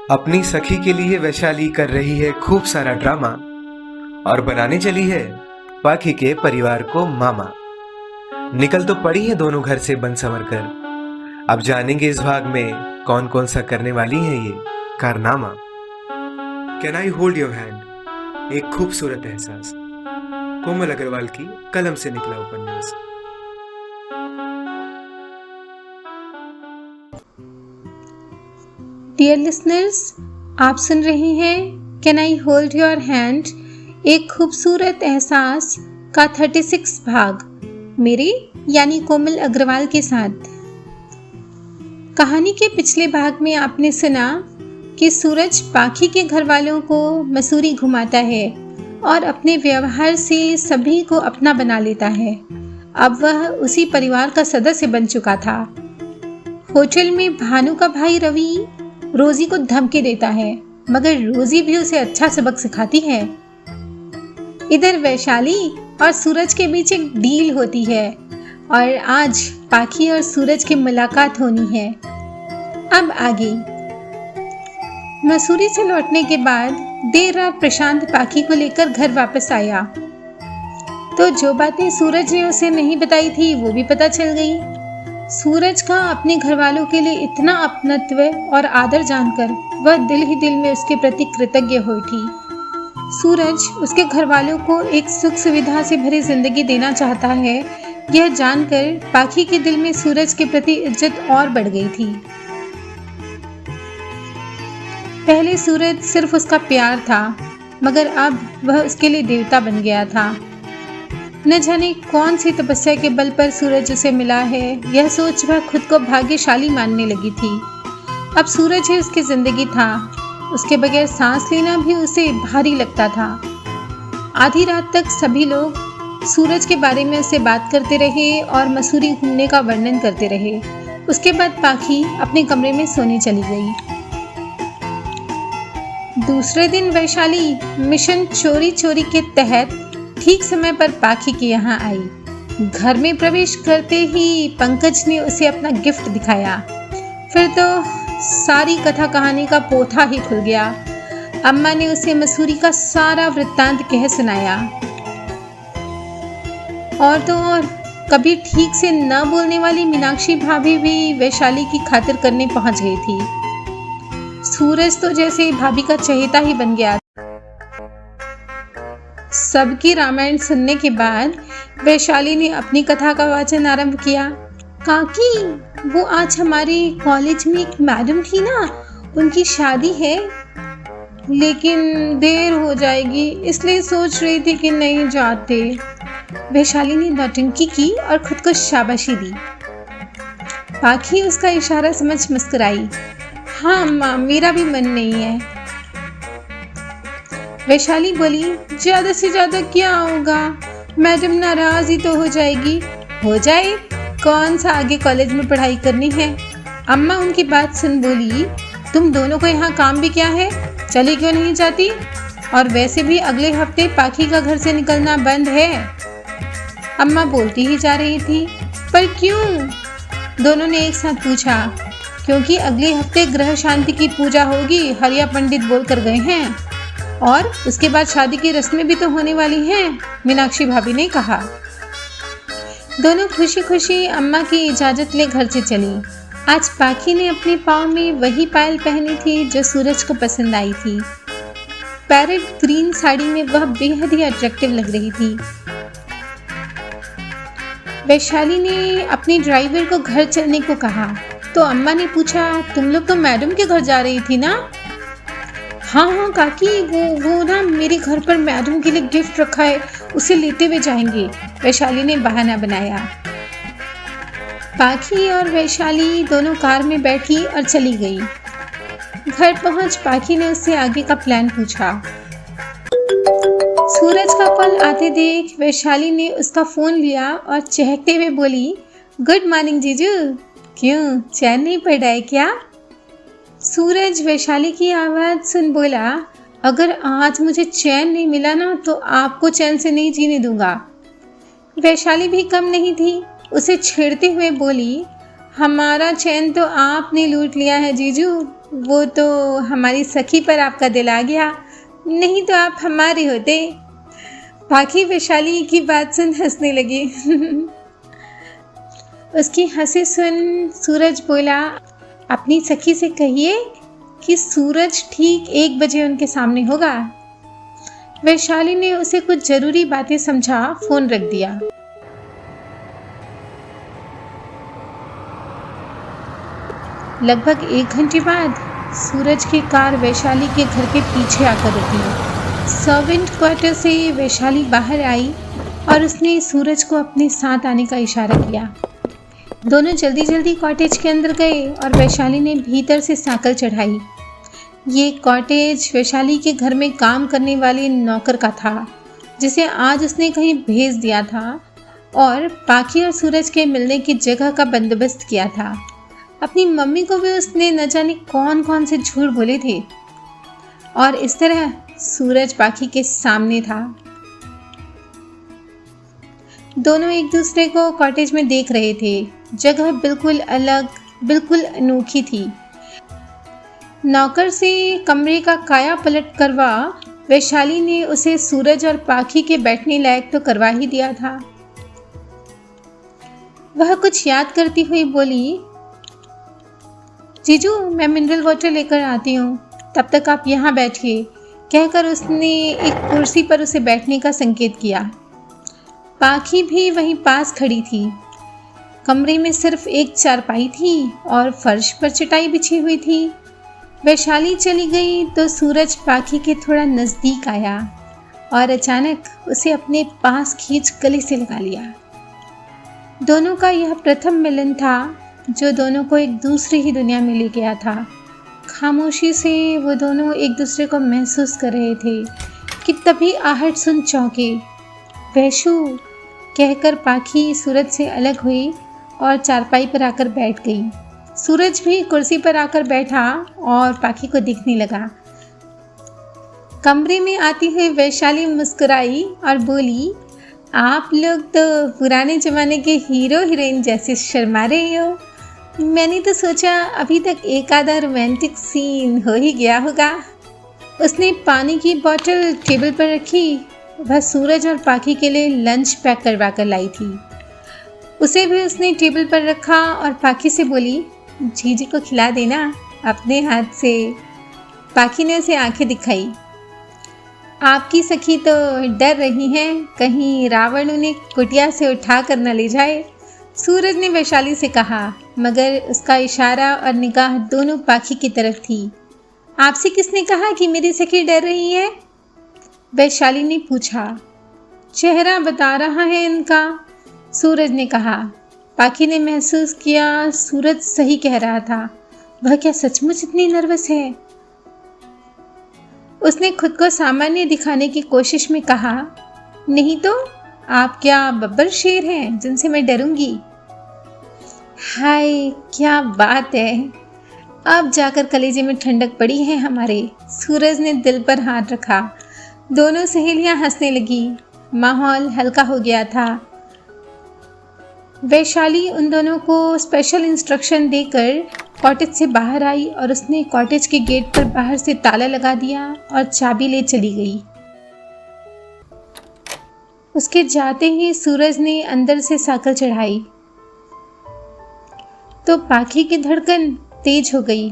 अपनी सखी के लिए वैशाली कर रही है खूब सारा ड्रामा और बनाने चली है पाखी के परिवार को मामा। निकल तो पड़ी है दोनों घर से बन संवर कर। अब जानेंगे इस भाग में कौन कौन सा करने वाली है ये कारनामा। Can I hold your hand, एक खूबसूरत एहसास, कोमल अग्रवाल की कलम से निकला उपन्यास। डियर लिसनर्स, आप सुन रहे हैं can I hold your hand, एक खूबसूरत एहसास का 36 भाग मेरे यानी कोमल अग्रवाल के साथ। कहानी के पिछले भाग में आपने सुना कि सूरज पाखी के घर वालों को मसूरी घुमाता है और अपने व्यवहार से सभी को अपना बना लेता है। अब वह उसी परिवार का सदस्य बन चुका था। होटल में भानु का भाई रवि रोजी को धमकी देता है, मगर रोजी भी उसे अच्छा सबक सिखाती है। इधर वैशाली और सूरज के बीच एक डील होती है और आज पाखी और सूरज की मुलाकात होनी है। अब आगे। मसूरी से लौटने के बाद देर रात प्रशांत पाखी को लेकर घर वापस आया, तो जो बातें सूरज ने उसे नहीं बताई थी वो भी पता चल गई। सूरज का अपने घर वालों के लिए इतना अपनत्व और आदर जानकर वह दिल ही दिल में उसके प्रति कृतज्ञ हो उठी। सूरज उसके घर वालों को एक सुख सुविधा से भरी जिंदगी देना चाहता है, यह जानकर पाखी के दिल में सूरज के प्रति इज्जत और बढ़ गई थी। पहले सूरज सिर्फ उसका प्यार था, मगर अब वह उसके लिए देवता बन गया था। न जाने कौन सी तपस्या के बल पर सूरज उसे मिला है, यह सोच वह खुद को भाग्यशाली मानने लगी थी। अब सूरज ही उसकी जिंदगी था, उसके बगैर सांस लेना भी उसे भारी लगता था। आधी रात तक सभी लोग सूरज के बारे में उससे बात करते रहे और मसूरी घूमने का वर्णन करते रहे। उसके बाद पाखी अपने कमरे में सोने चली गई। दूसरे दिन वैशाली मिशन चोरी चोरी के तहत ठीक समय पर पाखी के यहाँ आई। घर में प्रवेश करते ही पंकज ने उसे अपना गिफ्ट दिखाया। फिर तो सारी कथा कहानी का पोथा ही खुल गया। अम्मा ने उसे मसूरी का सारा वृत्तांत कह सुनाया। और तो और कभी ठीक से न बोलने वाली मीनाक्षी भाभी भी वैशाली की खातिर करने पहुंच गई थी। सूरज तो जैसे भाभी का चहेता ही बन गया। सबकी रामायण सुनने के बाद वैशाली ने अपनी कथा का वाचन आरंभ किया। काकी, वो आज हमारे कॉलेज में एक मैडम थी ना, उनकी शादी है, लेकिन देर हो जाएगी, इसलिए सोच रही थी कि नहीं जाते। वैशाली ने नौटंकी की और खुद को शाबाशी दी। पाखी उसका इशारा समझ मुस्कुराई। हाँ अम्मा, मेरा भी मन नहीं है। वैशाली बोली, ज्यादा से ज्यादा क्या होगा, मैडम नाराज ही तो हो जाएगी। हो जाए, कौन सा आगे कॉलेज में पढ़ाई करनी है। अम्मा उनकी बात सुन बोली, तुम दोनों को यहाँ काम भी क्या है, चली क्यों नहीं जाती? और वैसे भी अगले हफ्ते पाखी का घर से निकलना बंद है। अम्मा बोलती ही जा रही थी। पर क्यों? दोनों ने एक साथ पूछा। क्योंकि अगले हफ्ते ग्रह शांति की पूजा होगी, हरिया पंडित बोल कर गए हैं, और उसके बाद शादी की रस्में भी तो होने वाली हैं, मीनाक्षी भाभी ने कहा। दोनों खुशी खुशी अम्मा की इजाजत ले घर से चली। आज पाखी ने अपने पाँव में वही पायल पहनी थी जो सूरज को पसंद आई थी। पैरेट ग्रीन साड़ी में वह बेहद ही अट्रैक्टिव लग रही थी। वैशाली ने अपने ड्राइवर को घर चलने को कहा, तो अम्मा ने पूछा, तुम लोग तो मैडम के घर जा रही थी ना? हाँ काकी, वो ना मेरे घर पर मैडम के लिए गिफ्ट रखा है, उसे लेते हुए जाएंगे, वैशाली ने बहाना बनाया। पाखी और वैशाली दोनों कार में बैठी और चली गई। घर पहुंच पाखी ने उससे आगे का प्लान पूछा। सूरज का कॉल आते देख वैशाली ने उसका फोन लिया और चहकते हुए बोली, गुड मॉर्निंग जीजू। क्यों, चैन नहीं पड़ रहा है क्या? सूरज वैशाली की आवाज़ सुन बोला, अगर आज मुझे चैन नहीं मिला ना तो आपको चैन से नहीं जीने दूंगा। वैशाली भी कम नहीं थी, उसे छेड़ते हुए बोली, हमारा चैन तो आपने लूट लिया है जीजू, वो तो हमारी सखी पर आपका दिल आ गया, नहीं तो आप हमारे होते। पाखी वैशाली की बात सुन हंसने लगी। उसकी हंसी सुन सूरज बोला, अपनी सखी से कहिए कि सूरज ठीक 1 बजे उनके सामने होगा। वैशाली ने उसे कुछ जरूरी बातें समझा फोन रख दिया। लगभग 1 घंटे बाद सूरज की कार वैशाली के घर के पीछे आकर रुकी। सर्वेंट क्वार्टर से वैशाली बाहर आई और उसने सूरज को अपने साथ आने का इशारा किया। दोनों जल्दी जल्दी कॉटेज के अंदर गए और वैशाली ने भीतर से साइकिल चढ़ाई। ये कॉटेज वैशाली के घर में काम करने वाले नौकर का था, जिसे आज उसने कहीं भेज दिया था और पाखी और सूरज के मिलने की जगह का बंदोबस्त किया था। अपनी मम्मी को भी उसने न जाने कौन कौन से झूठ बोले थे और इस तरह सूरज पाखी के सामने था। दोनों एक दूसरे को कॉटेज में देख रहे थे। जगह बिल्कुल अलग, बिल्कुल अनोखी थी। नौकर से कमरे का काया पलट करवा वैशाली ने उसे सूरज और पाखी के बैठने लायक तो करवा ही दिया था। वह कुछ याद करती हुई बोली, जीजू मैं मिनरल वाटर लेकर आती हूँ, तब तक आप यहाँ बैठिए, कहकर उसने एक कुर्सी पर उसे बैठने का संकेत किया। पाखी भी वहीं पास खड़ी थी। कमरे में सिर्फ एक चारपाई थी और फर्श पर चटाई बिछी हुई थी। वैशाली चली गई तो सूरज पाखी के थोड़ा नज़दीक आया और अचानक उसे अपने पास खींच गले से लगा लिया। दोनों का यह प्रथम मिलन था जो दोनों को एक दूसरी ही दुनिया में ले गया था। खामोशी से वो दोनों एक दूसरे को महसूस कर रहे थे कि तभी आहट सुन चौंके। वैशु कहकर पाखी सूरज से अलग हुई और चारपाई पर आकर बैठ गई। सूरज भी कुर्सी पर आकर बैठा और पाखी को दिखने लगा। कमरे में आती हुई वैशाली मुस्कुराई और बोली, आप लोग तो पुराने जमाने के हीरो हीरोइन जैसे शर्मा रहे हो। मैंने तो सोचा अभी तक एक आधा रोमांटिक सीन हो ही गया होगा। उसने पानी की बोतल टेबल पर रखी। वह सूरज और पाखी के लिए लंच पैक करवा कर लाई थी। उसे भी उसने टेबल पर रखा और पाखी से बोली, जीजी को खिला देना अपने हाथ से। पाखी ने उसे आंखें दिखाई। आपकी सखी तो डर रही हैं, कहीं रावण उन्हें कुटिया से उठा कर न ले जाए। सूरज ने वैशाली से कहा, मगर उसका इशारा और निगाह दोनों पाखी की तरफ थी। आपसे किसने कहा कि मेरी सखी डर रही है? वैशाली ने पूछा। चेहरा बता रहा है इनका, सूरज ने कहा। पाखी ने महसूस किया सूरज सही कह रहा था। वह क्या सचमुच इतनी नर्वस है? उसने खुद को सामान्य दिखाने की कोशिश में कहा, नहीं तो आप क्या बब्बर शेर हैं जिनसे मैं डरूंगी? हाय क्या बात है, अब जाकर कलेजे में ठंडक पड़ी है हमारे। सूरज ने दिल पर हाथ रखा। दोनों सहेलियां हंसने लगी। माहौल हल्का हो गया था। वैशाली उन दोनों को स्पेशल इंस्ट्रक्शन देकर कॉटेज से बाहर आई और उसने कॉटेज के गेट पर बाहर से ताला लगा दिया और चाबी ले चली गई। उसके जाते ही सूरज ने अंदर से साइकिल चढ़ाई तो पाखी की धड़कन तेज हो गई।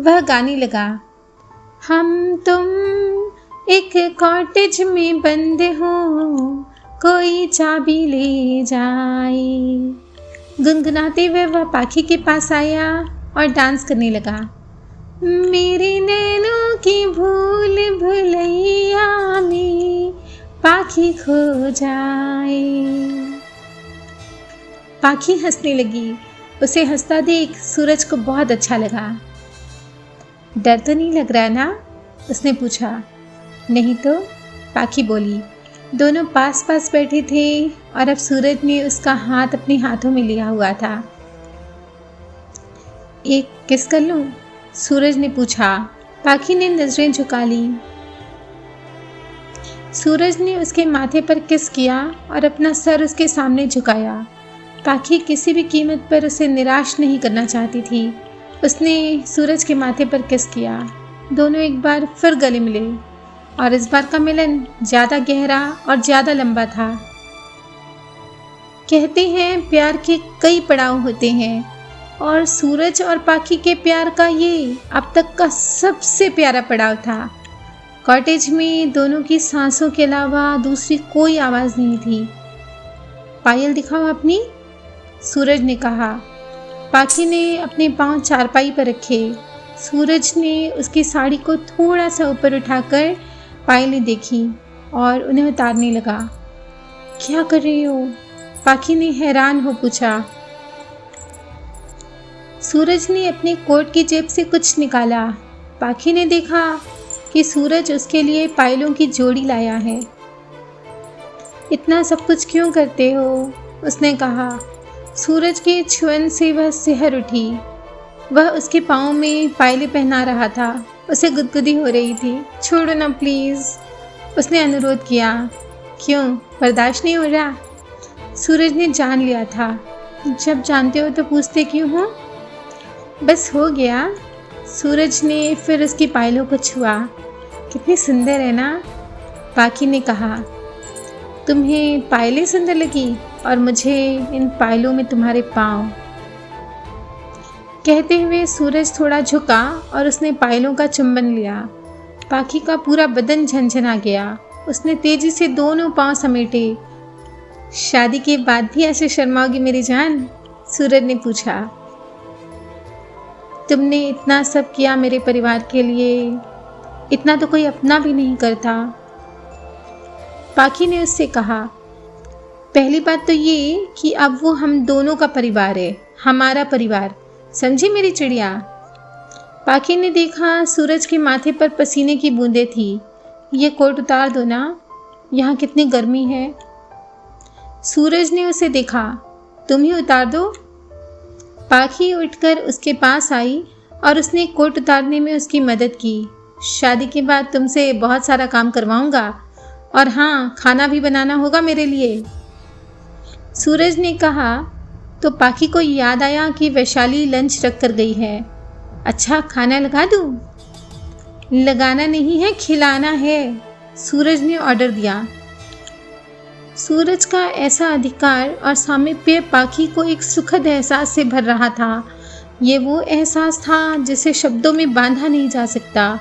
वह गाने लगा, हम तुम एक कॉटेज में बंद हो, कोई चाबी ले जाए। गुनगुनाते हुए वह पाखी के पास आया और डांस करने लगा। मेरे नैनों की भूल भुलैया में पाखी खो जाए। पाखी हंसने लगी। उसे हंसता देख सूरज को बहुत अच्छा लगा। डर तो नहीं लग रहा ना? उसने पूछा। नहीं तो, पाखी बोली। दोनों पास पास बैठे थे और अब सूरज ने उसका हाथ अपने हाथों में लिया हुआ था। एक किस कर लूं? सूरज ने पूछा। पाखी ने नजरें झुका ली। सूरज ने उसके माथे पर किस किया और अपना सर उसके सामने झुकाया। पाखी किसी भी कीमत पर उसे निराश नहीं करना चाहती थी। उसने सूरज के माथे पर किस किया। दोनों एक बार फिर गले मिले और इस बार का मिलन ज़्यादा गहरा और ज़्यादा लंबा था। कहते हैं प्यार के कई पड़ाव होते हैं और सूरज और पाखी के प्यार का ये अब तक का सबसे प्यारा पड़ाव था। कॉटेज में दोनों की सांसों के अलावा दूसरी कोई आवाज़ नहीं थी। पायल दिखाओ अपनी, सूरज ने कहा। पाखी ने अपने पांव चारपाई पर रखे। सूरज ने उसकी साड़ी को थोड़ा सा ऊपर उठाकर पायल ने देखी और उन्हें उतारने लगा। क्या कर रही हो? पाखी ने हैरान हो पूछा। सूरज ने अपने कोट की जेब से कुछ निकाला। पाखी ने देखा कि सूरज उसके लिए पायलों की जोड़ी लाया है। इतना सब कुछ क्यों करते हो? उसने कहा। सूरज के छुअन से वह सिहर उठी। वह उसके पाँव में पायलें पहना रहा था। उसे गुदगुदी हो रही थी। छोड़ो ना प्लीज़, उसने अनुरोध किया। क्यों, बर्दाश्त नहीं हो रहा? सूरज ने जान लिया था। जब जानते हो तो पूछते क्यों हो? बस हो गया। सूरज ने फिर उसकी पायलों को छुआ। कितनी सुंदर है ना? पाखी ने कहा। तुम्हें पायलें सुंदर लगी और मुझे इन पायलों में तुम्हारे पाँव। कहते हुए सूरज थोड़ा झुका और उसने पायलों का चुंबन लिया। पाखी का पूरा बदन झंझना गया। उसने तेजी से दोनों पाँव समेटे। शादी के बाद भी ऐसे शर्माओगी मेरी जान? सूरज ने पूछा। तुमने इतना सब किया मेरे परिवार के लिए, इतना तो कोई अपना भी नहीं करता। पाखी ने उससे कहा। पहली बात तो ये कि अब वो हम दोनों का परिवार है, हमारा परिवार, समझी मेरी चिड़िया? पाखी ने देखा सूरज के माथे पर पसीने की बूंदें थी। ये कोट उतार दो ना, यहाँ कितनी गर्मी है। सूरज ने उसे देखा। तुम ही उतार दो। पाखी उठकर उसके पास आई और उसने कोट उतारने में उसकी मदद की। शादी के बाद तुमसे बहुत सारा काम करवाऊंगा और हाँ, खाना भी बनाना होगा मेरे लिए, सूरज ने कहा। तो पाखी को याद आया कि वैशाली लंच रख कर गई है। अच्छा, खाना लगा दूँ? लगाना नहीं है, खिलाना है, सूरज ने ऑर्डर दिया। सूरज का ऐसा अधिकार और सामीप्य पाखी को एक सुखद एहसास से भर रहा था। ये वो एहसास था जिसे शब्दों में बांधा नहीं जा सकता,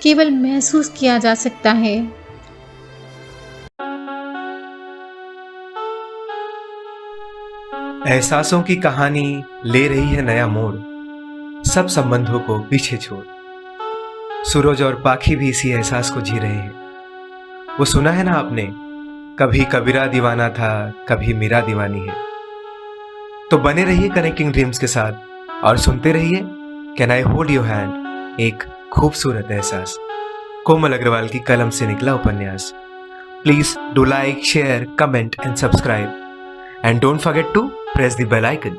केवल महसूस किया जा सकता है। एहसासों की कहानी ले रही है नया मोड़, सब संबंधों को पीछे छोड़। सूरज और पाखी भी इसी एहसास को जी रहे हैं। वो सुना है ना आपने, कभी कबीरा दीवाना था, कभी मीरा दीवानी है। तो बने रहिए कनेक्टिंग ड्रीम्स के साथ और सुनते रहिए can I hold your hand, एक खूबसूरत एहसास। कोमल अग्रवाल की कलम से निकला उपन्यास। Please do like, share, comment and subscribe, and don't forget to press the bell icon.